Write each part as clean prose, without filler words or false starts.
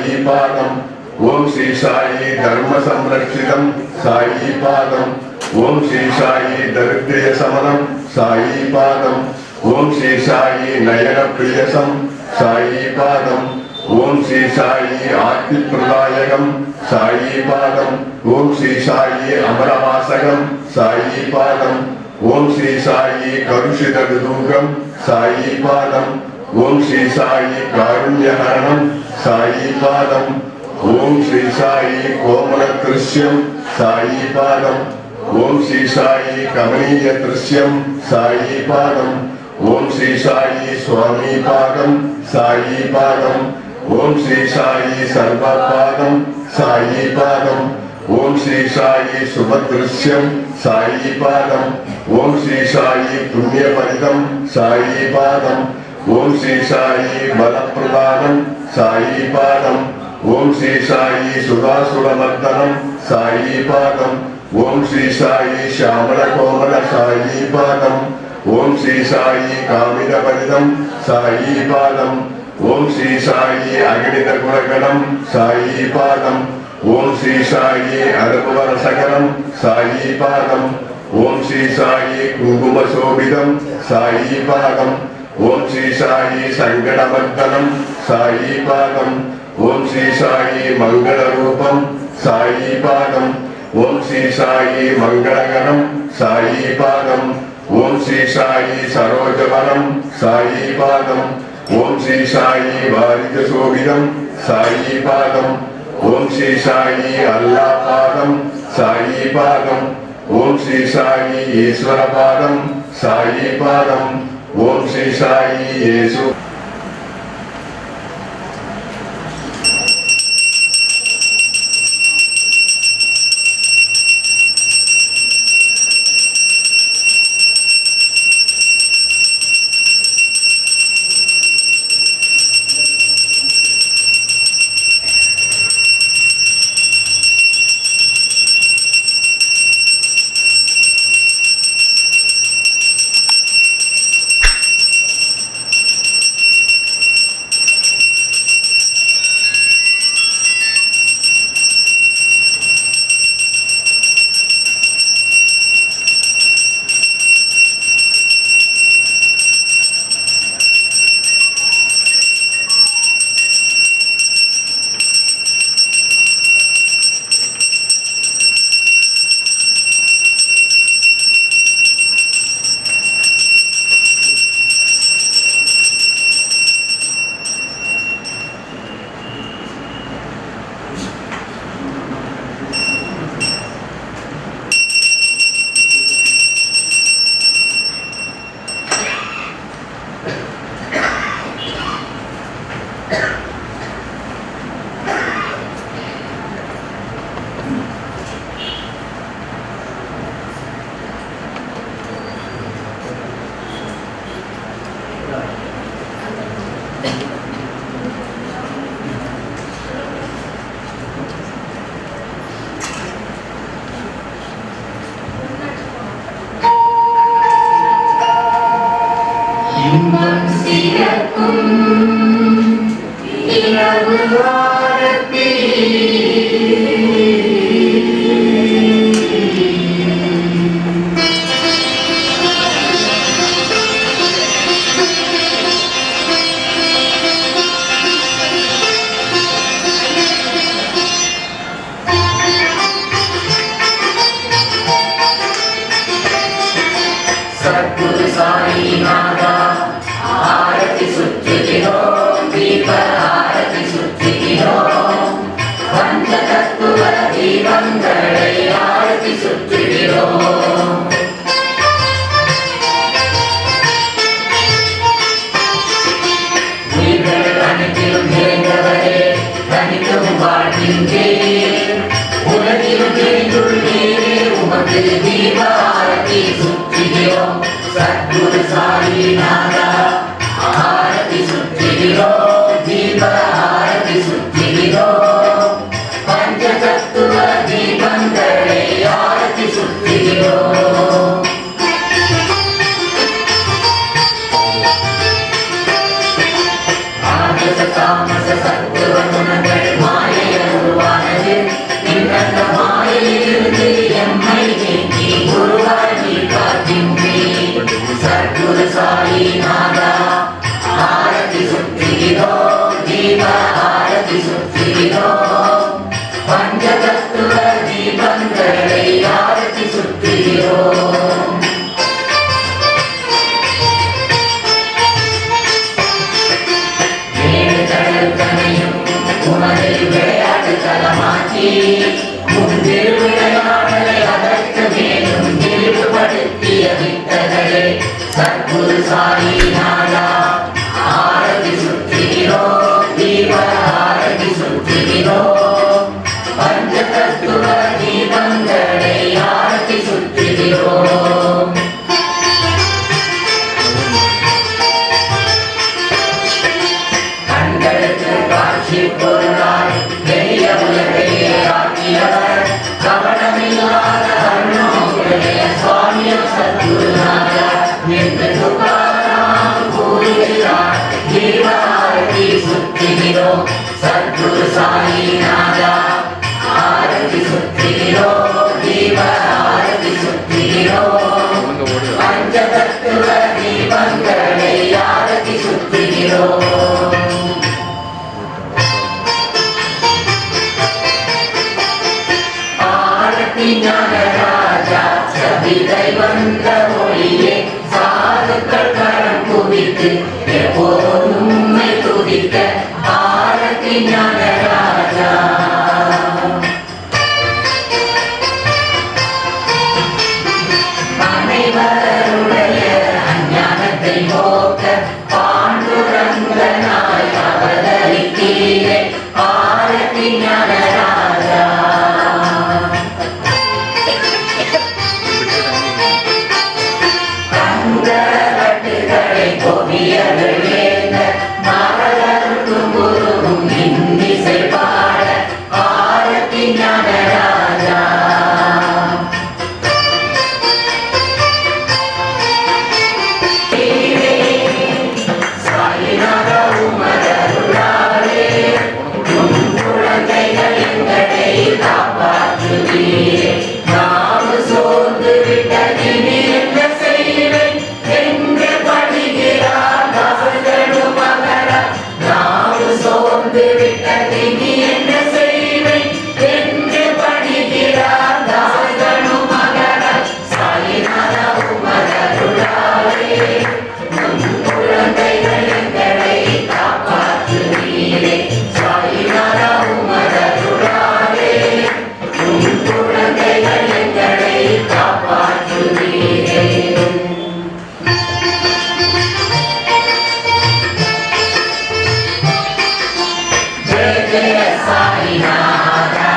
साई पादम ओम श्री साई धर्म संरक्षितम साई पादम ओम श्री साई दरिद्र समनम साई पादम ओम श्री साई नयन प्रियसम साई पादम ओम श्री साई आर्ति प्रदायकम साई पादम ओम श्री साई अमरवासकम साई पादम ओम श्री साई कलुषित विदूकम साई पादम ओम श्री साई कारुण्यहरणम साई पादम ओम श्री साई कोमल दृश्यम साई पादम ओम श्री साई कमनीय दृश्यम साई पादम ओम श्री साई स्वामी पादम साई पादम ओम श्री साई सर्वपादम साई पादम ओम श्री साई शुभदृश्यम साई पादम ओम श्री साई पुण्यपरितम साई पादम ओम श्री साई बलप्रदानम साई पादम ओम श्री साई सुरासुरमर्दनम साई पादम ओम श्री साई श्यामल कोमल साई पादम ओम श्री साई कामितपरितम साई पादम ओम श्री साई अगणित गुणगणम साई पादम ओम श्री साई अरवर सकलम साई पादम ओम श्री साई कुंकुम शोभितम साई पादम ओम श्री साई संकटमर्दनम साई पादम ओम श्री साई मंगल रूपम साई पादम ओम श्री साई मंगलगणम साई पादम ओम श्री साई सरोजवनम साई पादम ओम श्री साई बारिक शोभितम साई पादम ओम श्री साई अल्लाह पादम साई पादम ओम श्री साई ईश्वर पादम साई पादम ओम श्री साई येसु सद्गुरु साई नादा आरती सुत्तिरो दीप आरती सुत्तिरो पंचतत्व दीपंगळे आरती सुत्तिरो आजस तामस सत्व गुणगळ உன் திருவிளையாடலை அதற்கு மேலும் விரிவுபடுத்திய வித்தகரே சத்குரு சாயிநாதா ஆரதி சுற்றுகிறோம் தீப ஆரதி சுற்றுகிறோம் பஞ்ச தத்துவ தீபங்களை ஆரதி சுற்றுகிறோம் கண்களுக்கு காட்சி பொருளாய் பெரிய உலகையே ஆக்கியவர் கவனமில்லாத அருணோடைய சுவாமியம் சத்குருநாதா என்று துகாராம் கூறுகிறார் தீபாரதி சுற்றுகிறோம் சத்குரு சாயிநாதா ஆரதி சுற்றுகிறோம் தீப ஆரதி சுற்றுகிறோம் பஞ்ச தத்துவ தீபங்களை ஆரதி சுற்றுகிறோம் ஆரதி ஞானராஜா சபிதை வந்த ஒளியே சாதுக்கள் கரம் குவித்து எப்போதும் உம்மை துதிக்க ஆரதி ஞானராஜா அனைவருடைய அஞ்ஞானத்தை போக்க பாண்டுரங்கனாய் அவதரித்தீரே ஆரதி ஞானராஜா கந்தரட்டுகளை கொடியர்கள் ஏந்த மகளருக்கும் குருவும் இன்னிசை பாட ஆரதி ஞானராஜா சாயிநாதா உமதருளாலே உன் குழந்தைகள் எங்களை காப்பாற்றுவீரே நாவு சோர்ந்து விட்டது நீ என்ன செய்வேன் என்று படுகிறார் தாசர்களும் மகர நாவு சோர்ந்து விட்டது நீ என்ன செய்வேன் என்று படுகிறார் தாசர்களும் மகர சாயிநாதா உமதருளாலே உன் குழந்தைகள் எங்களை காப்பாற்றுவீரே சாயிநாதா உமதருளாலே உன் குழந்தைகள் எங்களை காப்பாற்றுவீரே ஜெய ஜெய சாயிநாதா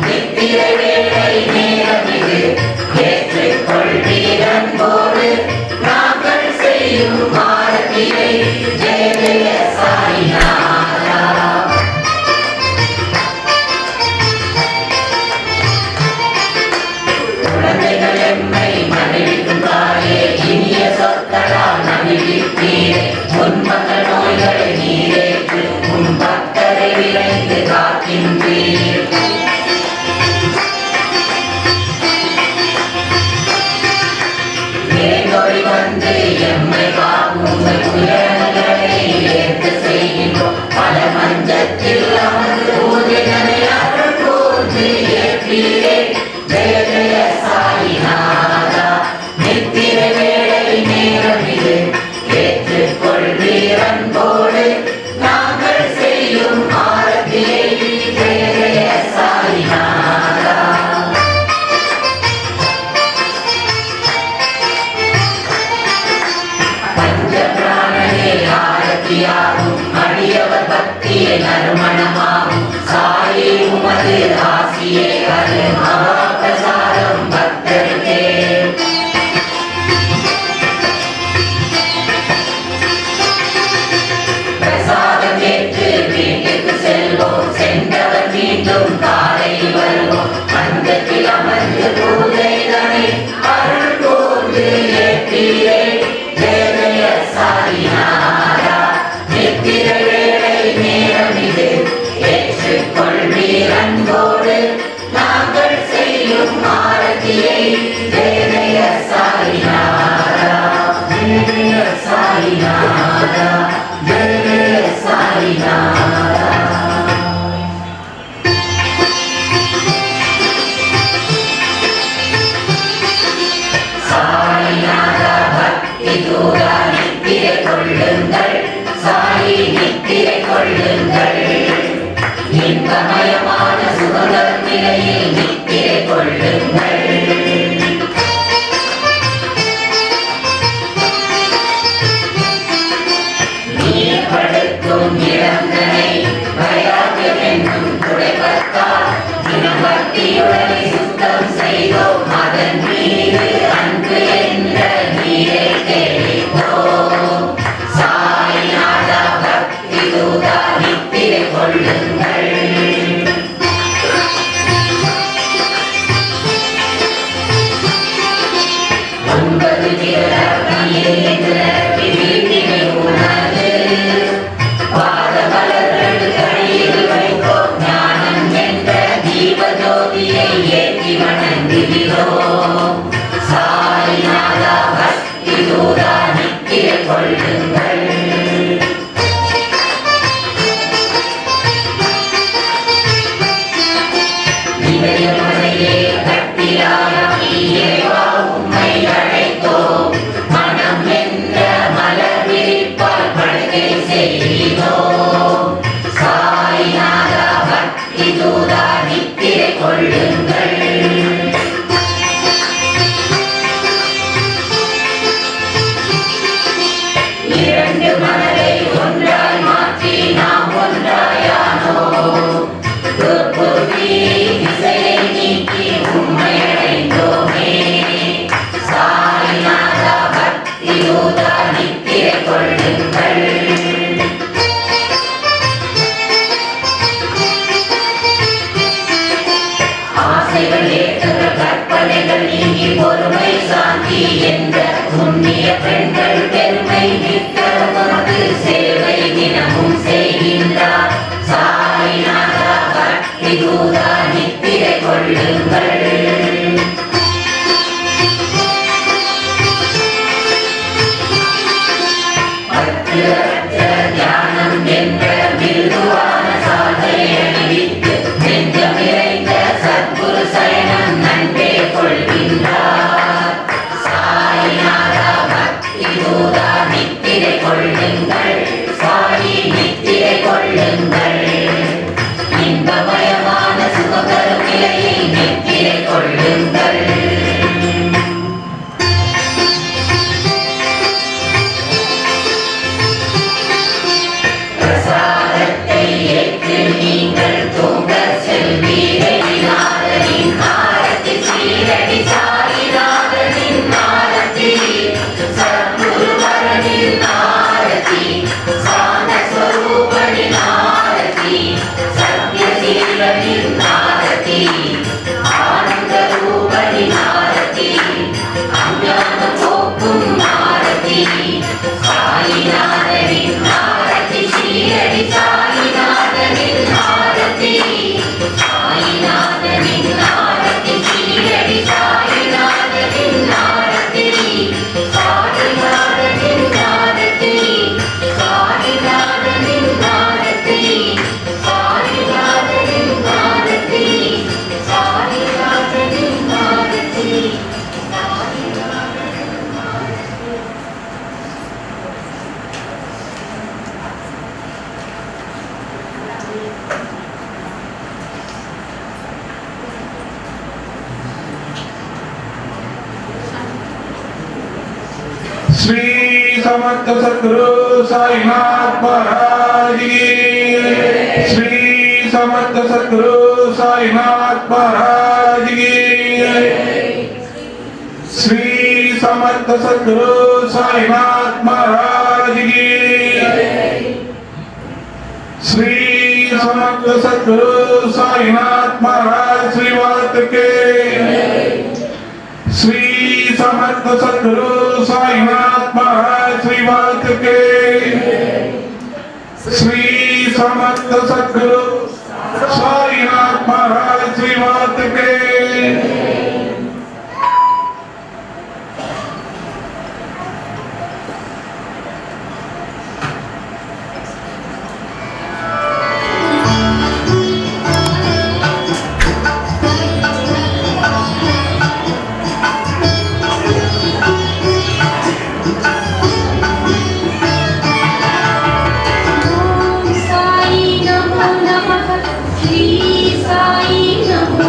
நித்திரை வேளை நேரமிது ஏற்றுக்கொள்வீர் அன்போடு நாங்கள் செய்யும் ஆரதியை ஜெய ஜெய சாயிநாதா குழந்தைகள் எம்மை மகிழ்விக்கும் தாயே இனிய சொற்களால் மகிழ்விப்பீரே துன்பங்கள் நோய்களை நீரேற்று உன் பக்தரை விரைந்து காக்கின்றீர் நேர்நொடி வந்து எம்மை காக்கும் உங்கள் துயரங்களை ஏற்க செய்கின்றோம் பல மஞ்சத்தில் அமர்ந்து பூஜைகளை அருள் கூர்ந்து ஏற்பீரே ஜெய ஜெய சாயிநாதா நித்திரை வேளை நேரம் இது ஏற்றுக்கொள்வீர் அன்போடு நாங்கள் செய்யும் ஆரதியை ஜெய ஜெய சாயிநாதா பஞ்ச பிராணனே ஆரதியாகும் அடியவர் பக்தியை நறுமணமாகும் சாயி உமது ஆசியே அது மகாபிரசாதம் பக்தருக்கே பிரசாதம் ஏற்று வீட்டுக்கு செல்வோம் சென்றவர் மீண்டும் காலை வருவோம் பஞ்சத்தில் அமர்ந்து பூஜைகளை அருள் கூர்ந்து ஏற்பீரே ஜெய ஜெய சாயிநாதா நித்திரை வேளை நேரம் இது ஏற்றுக்கொள்வீர் அன்போடு நாங்கள் செய்யும் ஆரதியை ஜெய ஜெய சாயிநாதா ஜெய ஜெய சாயிநாதா ஜெய ஜெய சாயிநாதா சாயிநாதா பக்தி தூரா நித்திரை கொள்ளுங்கள் சாயி நித்திரை கொள்ளுங்கள் இன்பமயமான சுகங்கள் நிலையில் நித்திரை கொள்ளுங்கள். நீர் படுக்கும் இளங்கனை வைராக்கியம் என்னும் துடைப்பத்தால் தினம் பக்தியுடனே சுத்தம் செய்தோம். அதன் மீது அன்பு என்ற நீரை தெளித்தோம். சாய்நாதா பக்தி தூதா நித்திரை கொள்ளுங்கள். ஒன்பது வீட்டினை உணர்ந்து பாதமலர்கள் கடையில் வைத்தோம். ஞானம் என்ற தீபஜோதியை ஏற்றி வணங்குகிறோம். சாய்நாதா பக்தி தூதா நித்திரை கொள்ளுங்கள். இளையமுறையே கட்டிலாகியே வா உம்மை அழைத்தோம். மனம் என்ற மலர் விரிப்பால் படுகை செய்தோம். சாய்நாதா பக்தி தூதா நித்திரை கொள்ளுங்கள். இரண்டு மனதை ஒன்றாய் மாற்றி நாம் ஒன்றாயானோம். துர்புத்தி திசையை நீக்கி உம்மை அடைந்தோமே. சாய்நாதா பக்தி தூதா நித்திரை கொள்ளுங்கள். ஆசைகள் ஏற்றுகள் கற்பனைகள் நீங்கி பொறுமை சாந்தி என்ற புண்ணிய பெண்கள் பெருமை மிக்க உமது சேவை தினமும் செய்கின்றார். சாய்நாதா பக்தி தூதா நித்திரை கொள்ளுங்கள். தியானம் என்ற மிருதுவான சாலை அணிவித்து நெஞ்சம் நிறைந்த சத்குரு சயனம் நன்றே கொள்கின்றார். சாய்நாதா பக்தி தூதா நித்திரை கொள்ளுங்கள். சாயி நித்திரை கொள்ளுங்கள். இன்பமயமான சுகதரும் நிலையில் நித்திரை கொள்ளுங்கள். பிரசாதத்தை ஏற்று நீங்கள் தூங்க செல்வீரே. நாதனின் ஆரத்தி சீரடி சாயிநாதனின் ஆரத்தி சத்குருவரனின் ஆரத்தி சாந்த ஸ்வரூபனின் ஆரத்தி சத்யசீலனின் ஆரத்தி ஆனந்த ரூபனின் ஆரத்தி அஞ்ஞான போக்கும் ஆரத்தி சாயிநாதனின் ஆரத்தி சீரடி சாயிநாதனின் ஆரத்தி சாயிநாதனின் ஆரத்தி சீரடி சாயிநாதனின் ஆரத்தி சாயிநாதனின் ஆரத்தி சாயிநாதனின் ஆரத்தி சாயிநாதனின் ஆரத்தி சாயிநாதனின் ஆரத்தி. श्री समर्थ सद्गुरु साईनाथ महाराज की। श्री समर्थ सद्गुरु साईनाथ महाराज की। श्री समर्थ सद्गुरु साईनाथ महाराज की। श्री समर्थ सद्गुरु साईनाथ महाराज श्रीवाद के। श्री समर्थ सद्गुरु साईनाथ महाराज श्रीवाद के। श्री समर्थ सद्गुरु साईनाथ महाराज श्रीवाद के। Om Sai Namo Namaha Shri Sai Namo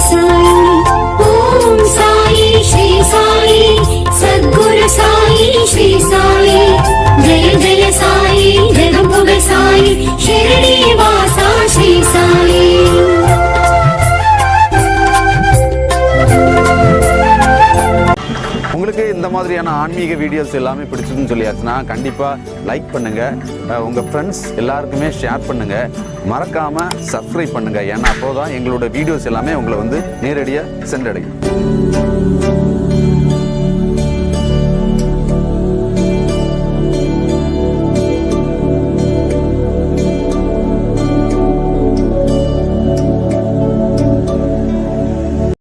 Sai ओम साई श्री साई सद्गुरु साई श्री साई जय जय साई जगमुग साई शिरडी वासा श्री साई உங்களுக்கு இந்த மாதிரியான ஆன்மீக வீடியோஸ் எல்லாமே பிடிச்சிருக்குன்னு சொல்லியாச்சுன்னா கண்டிப்பாக லைக் பண்ணுங்கள், உங்கள் ஃப்ரெண்ட்ஸ் எல்லாருக்குமே ஷேர் பண்ணுங்கள், மறக்காமல் சப்ஸ்கிரைப் பண்ணுங்கள். ஏன்னா அப்போ தான் எங்களோட வீடியோஸ் எல்லாமே உங்களை வந்து நேரடியாக சென்றடையும்.